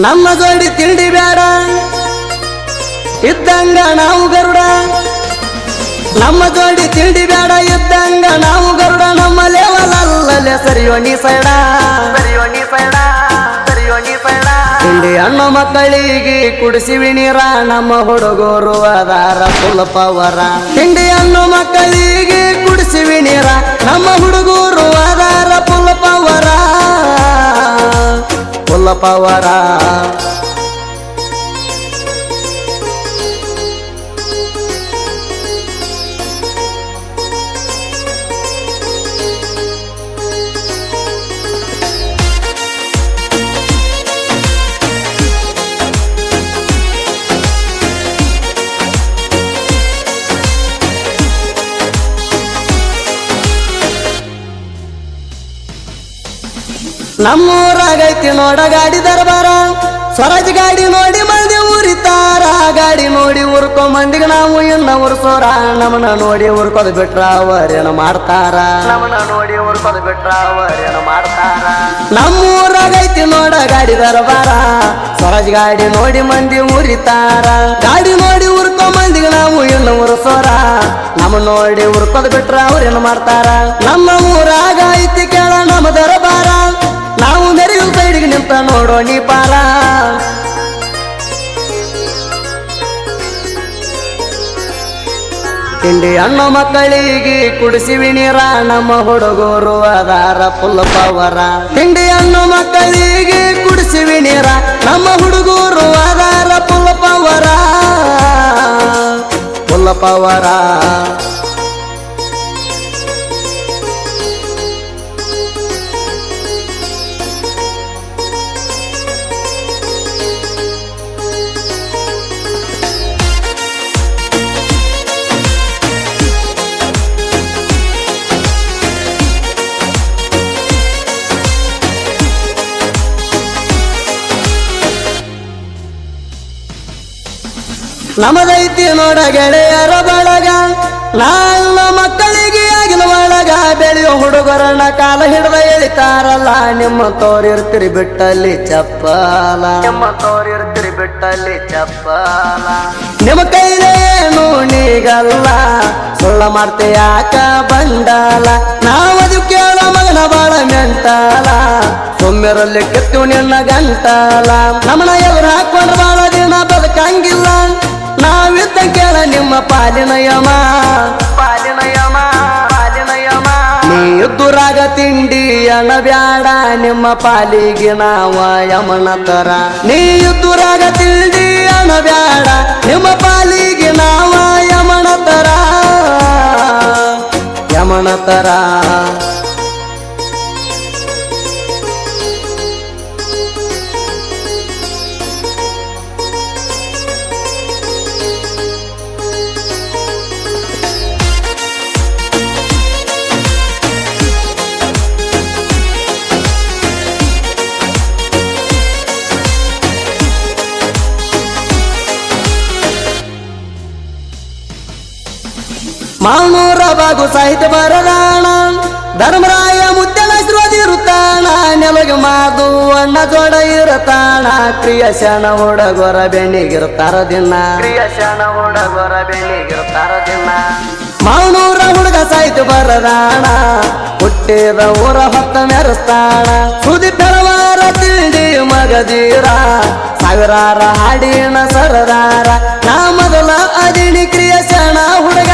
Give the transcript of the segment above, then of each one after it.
ನಮ್ಮ ಜೋಡಿ ತಿಂಡಿ ಬೇಡ ಇದ್ದಂಗ ನಾವು ಗರುಡ ನಮ್ಮ ಜೋಡಿ ತಿಂಡಿ ಬೇಡ ಇದ್ದಂಗ ನಾವು ಗರುಡ ನಮ್ಮ ಲೆವೆಲ್ ಅಲ್ಲಲೆ ಸರಿಯೋಣಿ ಸೈಡ ತಿಂಡಿ ಹಣ್ಣು ಮಕ್ಕಳಿಗೆ ಕುಡಿಸಿವಿ ನೀರ ನಮ್ಮ ಹುಡುಗರು ಅದಾರ ಫುಲ್ ಪವರ ತಿಂಡಿ ಹಣ್ಣು ಮಕ್ಕಳಿಗೆ ಕುಡಿಸಿವಿ ನೀರ ನಮ್ಮ ಹುಡುಗರು ಅದಾರ ಫುಲ್ ಪವರ ಪವರ ನಮ್ಮೂರಾಗೈತಿ ನೋಡ ಗಾಡಿ ದರ್ಬಾರ ಸ್ವರಾಜ್ ಗಾಡಿ ನೋಡಿ ಮಂದಿ ಉರಿತಾರ ಗಾಡಿ ನೋಡಿ ಉರ್ಕೊ ಮಂದಿಗೆ ನಾವು ಇನ್ನ ಉರ್ಸೋರ ನಮ್ಮನ್ನ ನೋಡಿ ಉರ್ಕೋದ್ ಬಿಟ್ರ ಅವರೇನು ಮಾಡ್ತಾರ ನಮ್ಮೂರಾಗೈತಿ ನೋಡ ಗಾಡಿ ದರ್ಬಾರ ಸ್ವರಾಜ್ ಗಾಡಿ ನೋಡಿ ಮಂದಿ ಉರಿತಾರ ಗಾಡಿ ನೋಡಿ ಉರ್ಕೊ ಮಂದಿಗೆ ನಾವು ಇನ್ನ ಉರ್ಸೋರ ನಮ್ಮ ನೋಡಿ ಉರ್ಕೋದ್ ಬಿಟ್ರ ಅವ್ರೇನು ಮಾಡ್ತಾರ ನಮ್ಮ ಊರಾಗ ಐತಿ ಕೇಳ ನಮ್ಮ ದರ್ಬಾರ ನಾವು ಮೆರಿಯು ಸೈಡಿಗೆ ನಿಂತ ನೋಡೋ ನೀ ಪಾರ ತಿಂಡಿ ಹಣ್ಣು ಮಕ್ಕಳಿಗೆ ಕುಡಿಸಿವಿ ನೀರ ನಮ್ಮ ಹುಡುಗರು ಅದಾರ ಫುಲ್ ಪವರ ತಿಂಡಿ ಹಣ್ಣು ಮಕ್ಕಳಿಗೆ ಕುಡಿಸಿವಿ ನೀರ ನಮ್ಮ ಹುಡುಗರು ಅದಾರ ಫುಲ್ ಪವರ ನಮದೈತಿ ನೋಡ ಗೆಳೆಯರ ಬಳಗ ನನ್ನ ಮಕ್ಕಳಿಗೆ ಆಗಿನ ಒಳಗ ಬೆಳೆಯೋ ಹುಡುಗರನ್ನ ಕಾಲ ಹಿಡ್ದ ಎಳಿತಾರಲ್ಲ ನಿಮ್ಮ ತೋರಿರ್ತಿರಿ ಬಿಟ್ಟಲ್ಲಿ ಚಪ್ಪಲ ನಿಮ್ಮ ಕೈಲೇನು ನೀಗಲ್ಲ ಸುಳ್ಳ ಮಾಡ್ತೆ ಯಾಕ ಬಂಡಾಲ ನಾವದು ಕೇಳ ಮಗನ ಬಾಳ ಮೆಂಟಾಲ ಸೊಮ್ಮೆರಲ್ಲಿ ಕಿತ್ತು ನಿನ್ನ ಗಂಟಾಲ ನಮ್ಮನ ಎದುರು ಹಾಕೊಂಡ್ರ ಬಾಳ ದಿನ ಬದುಕಂಗಿಲ್ಲ ನಾವಿದ್ದ ಕೇಳ ನಿಮ್ಮ ಪಾಲಿನ ಯಮ ನೀ ಎದ್ದುರಾಗ ತಿಂಡಿ ಅಣ ಬ್ಯಾಡ ನಿಮ್ಮ ಪಾಲಿಗೆ ನಾವ ಯಮನ ತರ ನೀ ಎದ್ದುರಾಗ ತಿಂಡಿ ಅಣ ಬ್ಯಾಡ ನಿಮ್ಮ ಪಾಲಿಗೆ ನಾವ ಯಮನ ತರ ಮಾನೂರ ಬಾಗು ಸಾಹಿತ್ಯ ಬರದಾಣ ಧರ್ಮರಾಯ ಮುದ್ದನ ಶ್ರೋದಿರುತ್ತಾಣ ನೆಲಗೆ ಮಾದು ಅಣ್ಣ ಜೋಡ ಇರುತ್ತಾಣ ಕ್ರಿಯಶನ ಹುಡುಗರ ಬೆಣ್ಣಿಗಿರ್ತಾರ ದಿನ ಮಾನೂರ ಹುಡುಗ ಸಾಹಿತ್ಯ ಬರದಾಣ ಹುಟ್ಟಿದ ಊರ ಹೊತ್ತ ಮೆರೆಸ್ತಾಣ ಸುದಿ ಬೆಳವಾರ ತಿಂಡಿ ಮಗದೀರ ಸಾವಿರಾರ ಹಾಡಿನ ಸರದಾರ ನಾ ಮೊದಲ ಅದಿಣಿ ಕ್ರಿಯಶನ ಹುಡುಗ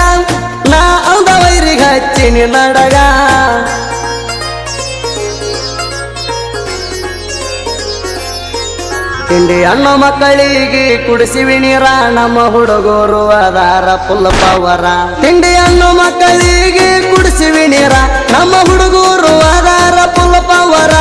ನಾ ಅಂದ ವೈರಿಗೆ ಹಚ್ಚಿನಿ ನಡಗ ತಿಂಡಿ ಹಣ್ಣು ಮಕ್ಕಳಿಗೆ ಕುಡಿಸಿವಿ ನೀರ ನಮ್ಮ ಹುಡುಗರು ಅದಾರ ಫುಲ್ ಪವರ ತಿಂಡಿ ಹಣ್ಣು ಮಕ್ಕಳಿಗೆ ಕುಡಿಸಿವಿ ನೀರ ನಮ್ಮ ಹುಡುಗರು ಅದಾರ ಫುಲ್ ಪವರ